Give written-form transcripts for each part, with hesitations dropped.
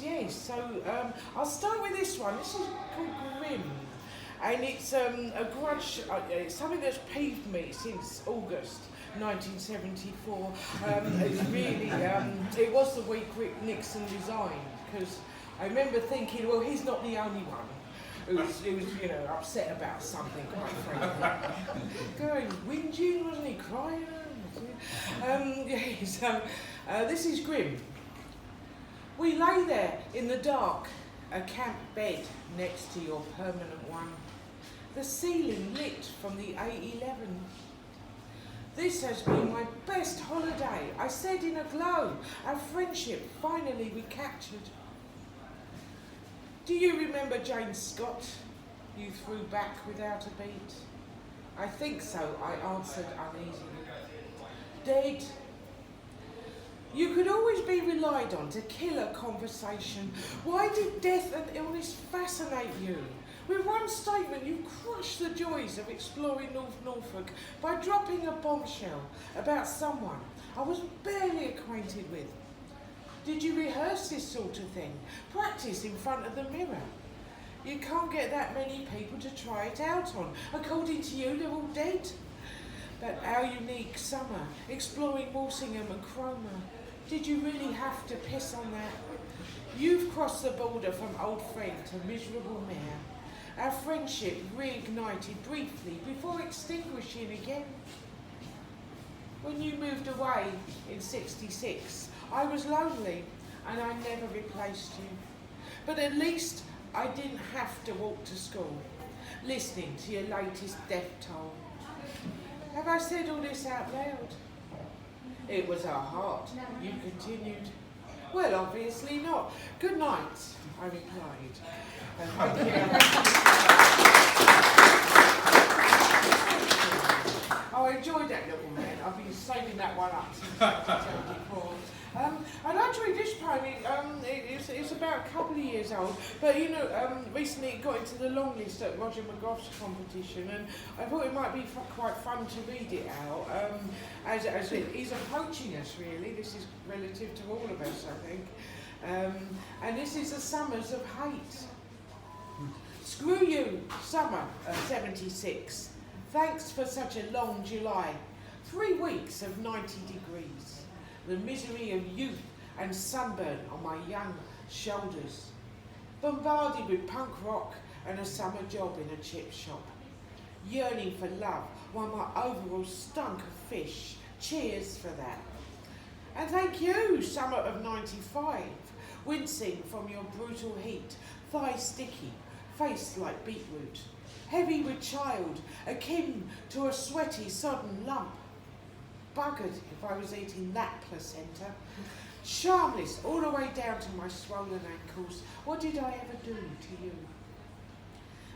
yes. So I'll start with this one. This is called Grim. And it's a grudge, it's something that's peeved me since August 1974. It's really, it was the week Rick Nixon resigned, because I remember thinking, well, he's not the only one who was upset about something, quite frankly. Going whinging, wasn't he, crying? So this is Grim. We lay there in the dark, a camp bed next to your permanent one. The ceiling lit from the A11. This has been my best holiday, I said in a glow, our friendship finally recaptured. Do you remember Jane Scott? You threw back without a beat. I think so, I answered uneasily. Dead. You could always be relied on to kill a conversation. Why did death and illness fascinate you? With one statement, you crushed the joys of exploring North Norfolk by dropping a bombshell about someone I was barely acquainted with. Did you rehearse this sort of thing? Practice in front of the mirror? You can't get that many people to try it out on. According to you, they're all dead. But our unique summer, exploring Walsingham and Cromer, did you really have to piss on that? You've crossed the border from old friend to miserable mare. Our friendship reignited briefly before extinguishing again. When you moved away in '66, I was lonely and I never replaced you. But at least I didn't have to walk to school, listening to your latest death toll. Have I said all this out loud? It was our heart, you continued. Well, obviously not. Good night, I replied. And thank you. Oh, I enjoyed that little man. I've been saving that one up since 1974. I'd like to read this poem. It's about a couple of years old, but recently it got into the long list at Roger McGoff's competition, and I thought it might be quite fun to read it out, as it is approaching us, really. This is relative to all of us, I think. And this is The Summers of Hate. Screw you, summer of '76. Thanks for such a long July. 3 weeks of 90 degrees. The misery of youth and sunburn on my young shoulders. Bombarded with punk rock and a summer job in a chip shop. Yearning for love while my overalls stunk of fish. Cheers for that. And thank you, summer of '95. Wincing from your brutal heat. Thighs sticky, face like beetroot. Heavy with child, akin to a sweaty, sodden lump. Buggered if I was eating that placenta. Charmless all the way down to my swollen ankles. What did I ever do to you?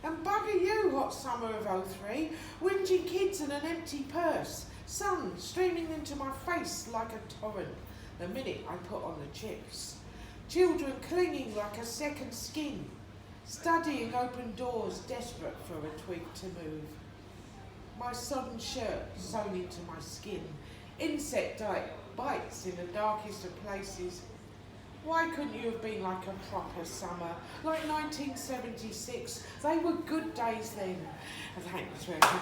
And bugger you, hot summer of '03, whinging kids and an empty purse. Sun streaming into my face like a torrent the minute I put on the chips. Children clinging like a second skin. Studying open doors, desperate for a twig to move. My sodden shirt sewn into my skin. Insect bites in the darkest of places. Why couldn't you have been like a proper summer, like 1976? They were good days then. And thanks very much.